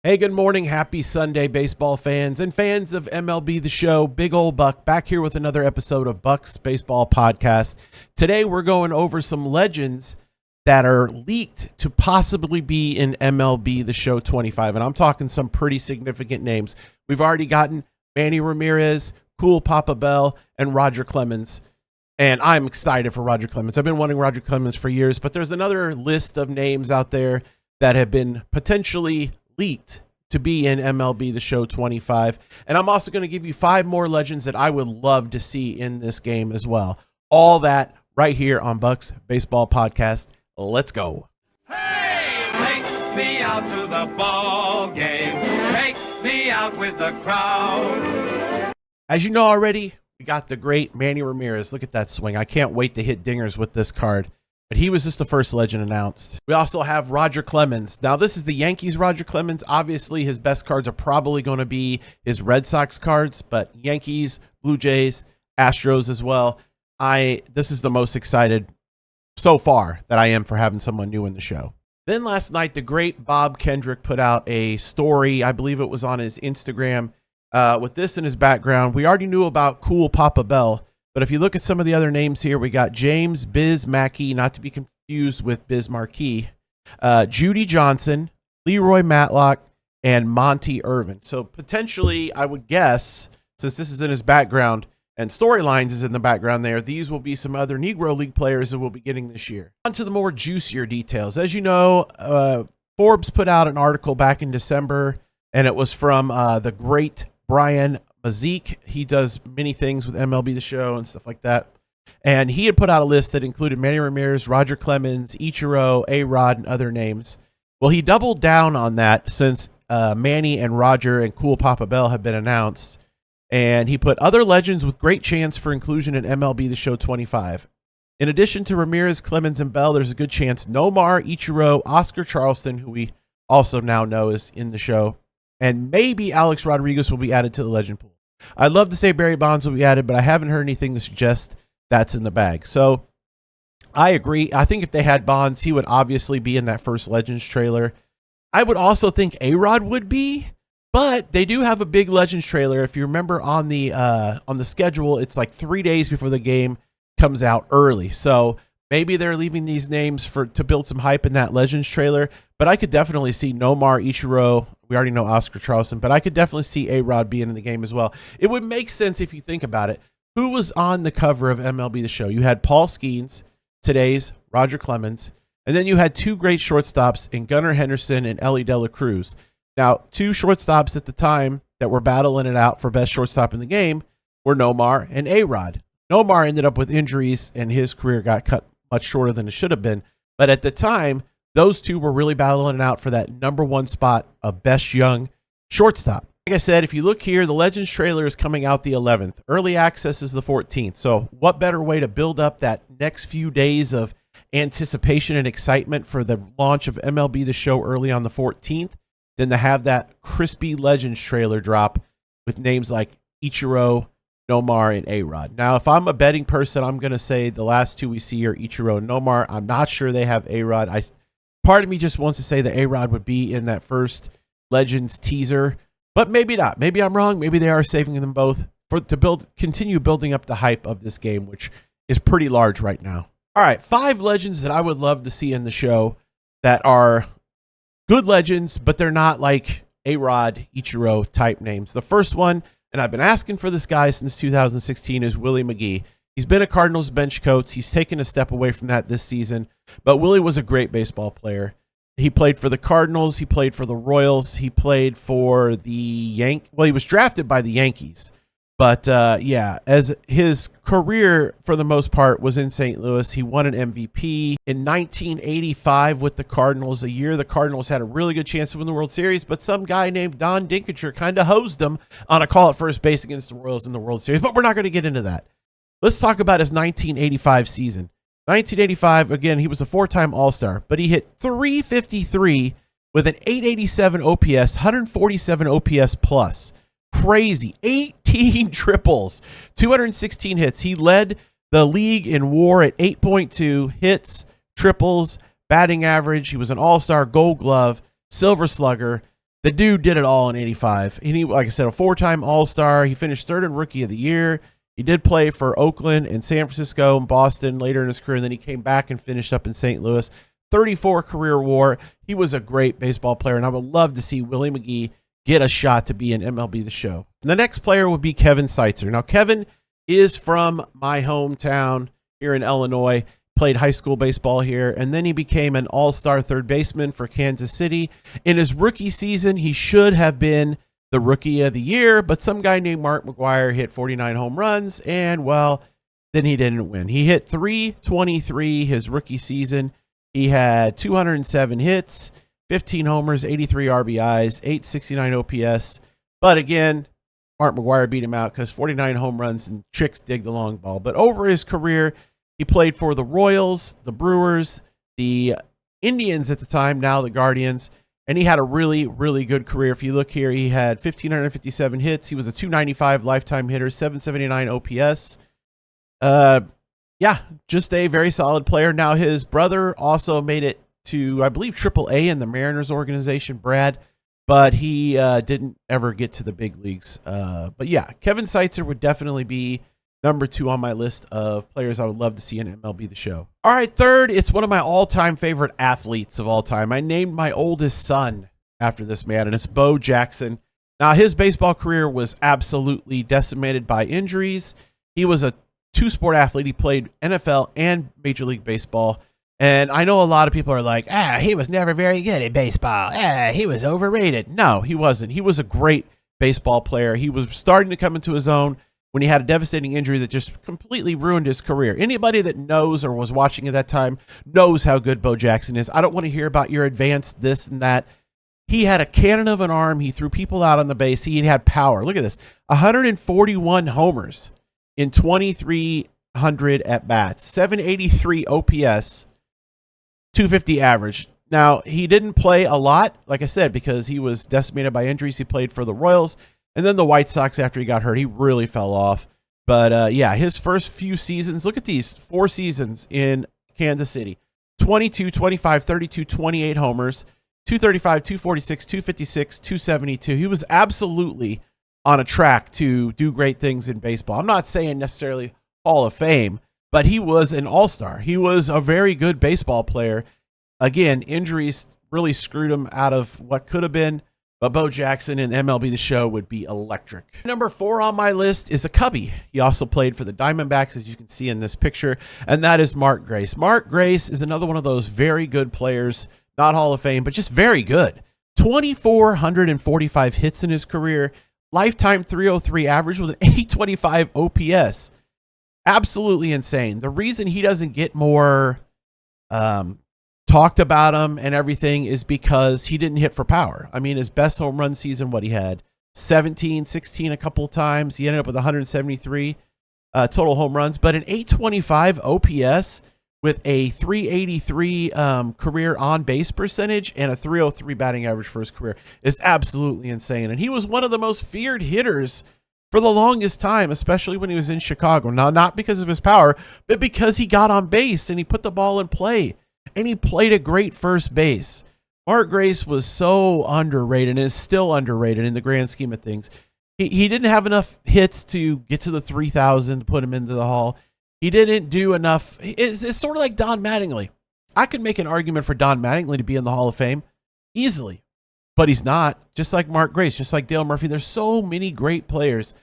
Hey, good morning. Happy Sunday, baseball fans and fans of MLB the Show. Big Ol' Buck back here with another episode of Buck's Baseball Podcast. Today, we're going over some legends that are leaked to possibly be in MLB the Show 25. And I'm talking some pretty significant names. We've already gotten Manny Ramirez, Cool Papa Bell, and Roger Clemens. And I'm excited for Roger Clemens. I've been wanting Roger Clemens for years, but there's another list of names out there that have been potentially leaked to be in MLB the Show 25. And I'm also going to give you 5 more legends that I would love to see in this game as well. All that right here on Buck's Baseball Podcast. Let's go. Hey, take me out to the ball game. Take me out with the crowd. As you know already, we got the great Manny Ramirez. Look at that swing. I can't wait to hit dingers with this card. But he was just the first legend announced. We also have Roger Clemens. Now, this is the Yankees Roger Clemens. Obviously, his best cards are probably going to be his Red Sox cards, but Yankees, Blue Jays, Astros as well. This is the most excited so far that I am for having someone new in the show. Then last night, the great Bob Kendrick put out a story. I believe it was on his Instagram with this in his background. We already knew about Cool Papa Bell. But if you look at some of the other names here, we got James Biz Mackey, not to be confused with Biz Marquee, Judy Johnson, Leroy Matlock, and Monty Irvin. So potentially, I would guess, since this is in his background and storylines is in the background there, these will be some other Negro League players that we'll be getting this year. On to the more juicier details. As you know, Forbes put out an article back in December, and it was from the great Brian Mazik. He does many things with MLB the Show and stuff like that. And he had put out a list that included Manny Ramirez, Roger Clemens, Ichiro, A-Rod, and other names. Well, he doubled down on that since Manny and Roger and Cool Papa Bell have been announced. And he put other legends with great chance for inclusion in MLB the Show 25. In addition to Ramirez, Clemens, and Bell, there's a good chance Nomar, Ichiro, Oscar Charleston, who we also now know is in the show, and maybe Alex Rodriguez will be added to the legend pool. I'd love to say Barry Bonds will be added, but I haven't heard anything to suggest that's in the bag. So I agree. I think if they had Bonds, he would obviously be in that first Legends trailer. I would also think A-Rod would be, but they do have a big Legends trailer. If you remember on the schedule, it's like 3 days before the game comes out early. So maybe they're leaving these names to build some hype in that Legends trailer. But I could definitely see Nomar, Ichiro. We already know Oscar Charleston, but I could definitely see A-Rod being in the game as well. It would make sense if you think about it. Who was on the cover of MLB The Show? You had Paul Skeens, today's Roger Clemens, and then you had 2 great shortstops in Gunnar Henderson and Ellie De La Cruz. Now, 2 shortstops at the time that were battling it out for best shortstop in the game were Nomar and A-Rod. Nomar ended up with injuries, and his career got cut much shorter than it should have been. But at the time, those 2 were really battling it out for that number 1 spot of best young shortstop. Like I said, if you look here, the Legends trailer is coming out the 11th. Early access is the 14th. So what better way to build up that next few days of anticipation and excitement for the launch of MLB The Show early on the 14th than to have that crispy Legends trailer drop with names like Ichiro, Nomar, and A-Rod. Now, if I'm a betting person, I'm going to say the last 2 we see are Ichiro and Nomar. I'm not sure they have A-Rod. Part of me just wants to say that A-Rod would be in that first Legends teaser, but maybe not. Maybe I'm wrong. Maybe they are saving them both to continue building up the hype of this game, which is pretty large right now. All right, 5 legends that I would love to see in the show that are good legends, but they're not like A-Rod, Ichiro type names. The first one, and I've been asking for this guy since 2016, is Willie McGee. He's been a Cardinals bench coach. He's taken a step away from that this season, but Willie was a great baseball player. He played for the Cardinals. He played for the Royals. He played for the Well, he was drafted by the Yankees, but as his career for the most part was in St. Louis. He won an MVP in 1985 with the Cardinals, a year the Cardinals had a really good chance to win the World Series, but some guy named Don Dinkinger kind of hosed them on a call at first base against the Royals in the World Series, but we're not going to get into that. Let's talk about his 1985 season. 1985, again, he was a 4-time All-Star, but he hit .353 with an .887 OPS, 147 OPS plus. Crazy. 18 triples, 216 hits. He led the league in WAR at 8.2 hits, triples, batting average. He was an All-Star, Gold Glove, Silver Slugger. The dude did it all in 85. And he, like I said, a 4-time All-Star. He finished 3rd in Rookie of the Year. He did play for Oakland and San Francisco and Boston later in his career. And then he came back and finished up in St. Louis. 34 career WAR. He was a great baseball player, and I would love to see Willie McGee get a shot to be in MLB The Show. And the next player would be Kevin Seitzer. Now, Kevin is from my hometown here in Illinois. Played high school baseball here, and then he became an all-star third baseman for Kansas City. In his rookie season, he should have been the Rookie of the Year, but some guy named Mark McGwire hit 49 home runs, and, well, then he didn't win. He hit 323 his rookie season. He had 207 hits, 15 homers, 83 RBIs, 869 OPS. But again, Mark McGwire beat him out because 49 home runs and tricks dig the long ball. But over his career, he played for the Royals, the Brewers, the Indians at the time, now the Guardians, and he had a really, really good career. If you look here, he had 1,557 hits. He was a 295 lifetime hitter, 779 OPS. Yeah, just a very solid player. Now, his brother also made it to, I believe, AAA in the Mariners organization, Brad, but he didn't ever get to the big leagues. But yeah, Kevin Seitzer would definitely be number 2 on my list of players I would love to see in MLB The Show. All right, third, it's one of my all-time favorite athletes of all time. I named my oldest son after this man, and it's Bo Jackson. Now, his baseball career was absolutely decimated by injuries. He was a 2-sport athlete. He played NFL and Major League Baseball. And I know a lot of people are like, he was never very good at baseball. He was overrated. No, he wasn't. He was a great baseball player. He was starting to come into his own when he had a devastating injury that just completely ruined his career. Anybody that knows or was watching at that time knows how good Bo Jackson is. I don't want to hear about your advanced this and that. He had a cannon of an arm. He threw people out on the base. He had power. Look at this. 141 homers in 2,300 at-bats. 783 OPS. 250 average. Now, he didn't play a lot, like I said, because he was decimated by injuries. He played for the Royals. And then the White Sox, after he got hurt, he really fell off. But yeah, his first few seasons, look at these 4 seasons in Kansas City. 22, 25, 32, 28 homers, 235, 246, 256, 272. He was absolutely on a track to do great things in baseball. I'm not saying necessarily Hall of Fame, but he was an all-star. He was a very good baseball player. Again, injuries really screwed him out of what could have been. But Bo Jackson in MLB The Show would be electric. Number 4 on my list is a Cubby. He also played for the Diamondbacks, as you can see in this picture, and that is Mark Grace. Mark Grace is another one of those very good players, not Hall of Fame, but just very good. 2,445 hits in his career, lifetime 303 average with an 825 OPS. Absolutely insane. The reason he doesn't get more talked about him and everything is because he didn't hit for power. I mean, his best home run season, what he had, 17, 16 a couple of times. He ended up with 173 total home runs, but an 825 OPS with a 383 career on base percentage and a 303 batting average for his career is absolutely insane. And he was one of the most feared hitters for the longest time, especially when he was in Chicago. Now, not because of his power, but because he got on base and he put the ball in play. And he played a great first base. Mark Grace was so underrated and is still underrated in the grand scheme of things. He didn't have enough hits to get to the 3,000 to put him into the Hall. He didn't do enough. It's sort of like Don Mattingly. I could make an argument for Don Mattingly to be in the Hall of Fame easily, but he's not. Just like Mark Grace, just like Dale Murphy. There's so many great players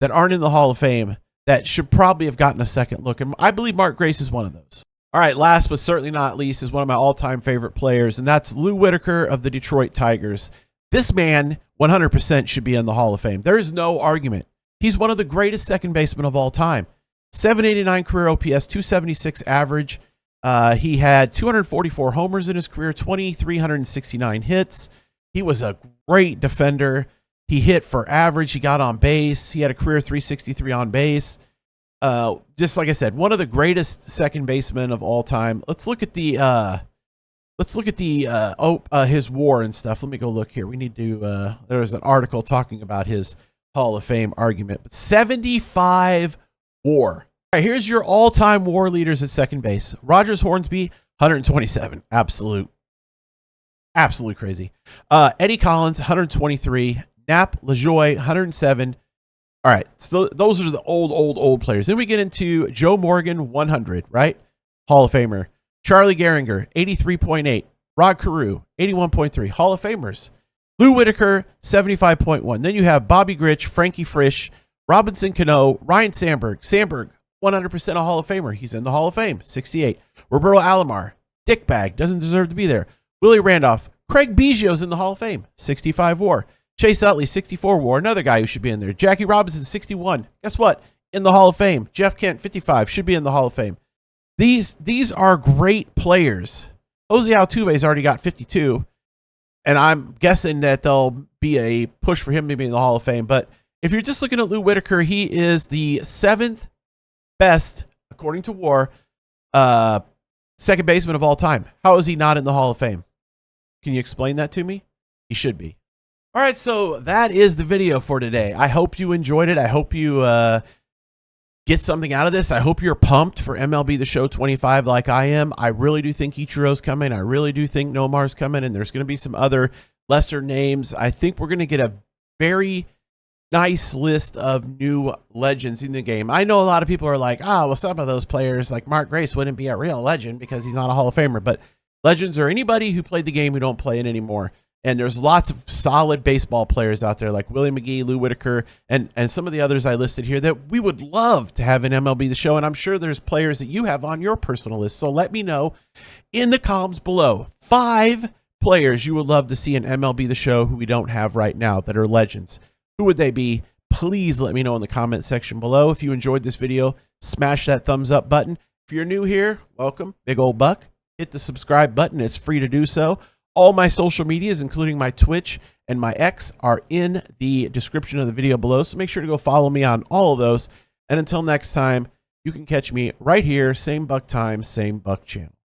that aren't in the Hall of Fame that should probably have gotten a second look. And I believe Mark Grace is one of those. All right, last but certainly not least is one of my all-time favorite players, and that's Lou Whitaker of the Detroit Tigers. This man 100% should be in the Hall of Fame. There is no argument. He's one of the greatest second basemen of all time. 789 career OPS, 276 average. He had 244 homers in his career, 2,369 hits. He was a great defender. He hit for average. He got on base. He had a career 363 on base. Just like I said, one of the greatest second basemen of all time. Let's look at the his WAR and stuff. Let me go look here. We need to there was an article talking about his Hall of Fame argument. But 75 WAR. All right, here's your all-time WAR leaders at second base. Rogers Hornsby, 127. Absolute Absolutely crazy. Eddie Collins, 123. Nap LaJoie, 107. All right, so those are the old players. Then we get into Joe Morgan, 100, right? Hall of Famer. Charlie Gehringer, 83.8. Rod Carew, 81.3. Hall of Famers. Lou Whitaker, 75.1. Then you have Bobby Grich, Frankie Frisch, Robinson Cano, Ryan Sandberg. Sandberg, 100% a Hall of Famer. He's in the Hall of Fame, 68. Roberto Alomar, dickbag, doesn't deserve to be there. Willie Randolph. Craig Biggio's in the Hall of Fame, 65 WAR. Chase Utley, 64 WAR, another guy who should be in there. Jackie Robinson, 61. Guess what? In the Hall of Fame. Jeff Kent, 55, should be in the Hall of Fame. These are great players. Jose Altuve's already got 52, and I'm guessing that there'll be a push for him to be in the Hall of Fame. But if you're just looking at Lou Whitaker, he is the 7th best, according to WAR, second baseman of all time. How is he not in the Hall of Fame? Can you explain that to me? He should be. All right, so that is the video for today. I hope you enjoyed it. I hope you get something out of this. I hope you're pumped for MLB The Show 25 like I am. I really do think Ichiro's coming. I really do think Nomar's coming, and there's going to be some other lesser names. I think we're going to get a very nice list of new legends in the game. I know a lot of people are like, well, some of those players like Mark Grace wouldn't be a real legend because he's not a Hall of Famer, but legends are anybody who played the game who don't play it anymore. And there's lots of solid baseball players out there like Willie McGee, Lou Whitaker, and some of the others I listed here that we would love to have in MLB The Show. And I'm sure there's players that you have on your personal list. So let me know in the comments below 5 players you would love to see in MLB The Show who we don't have right now that are legends. Who would they be? Please let me know in the comment section below. If you enjoyed this video, smash that thumbs up button. If you're new here, welcome, big old buck. Hit the subscribe button. It's free to do so. All my social medias, including my Twitch and my X, are in the description of the video below. So make sure to go follow me on all of those. And until next time, you can catch me right here, same buck time, same buck channel.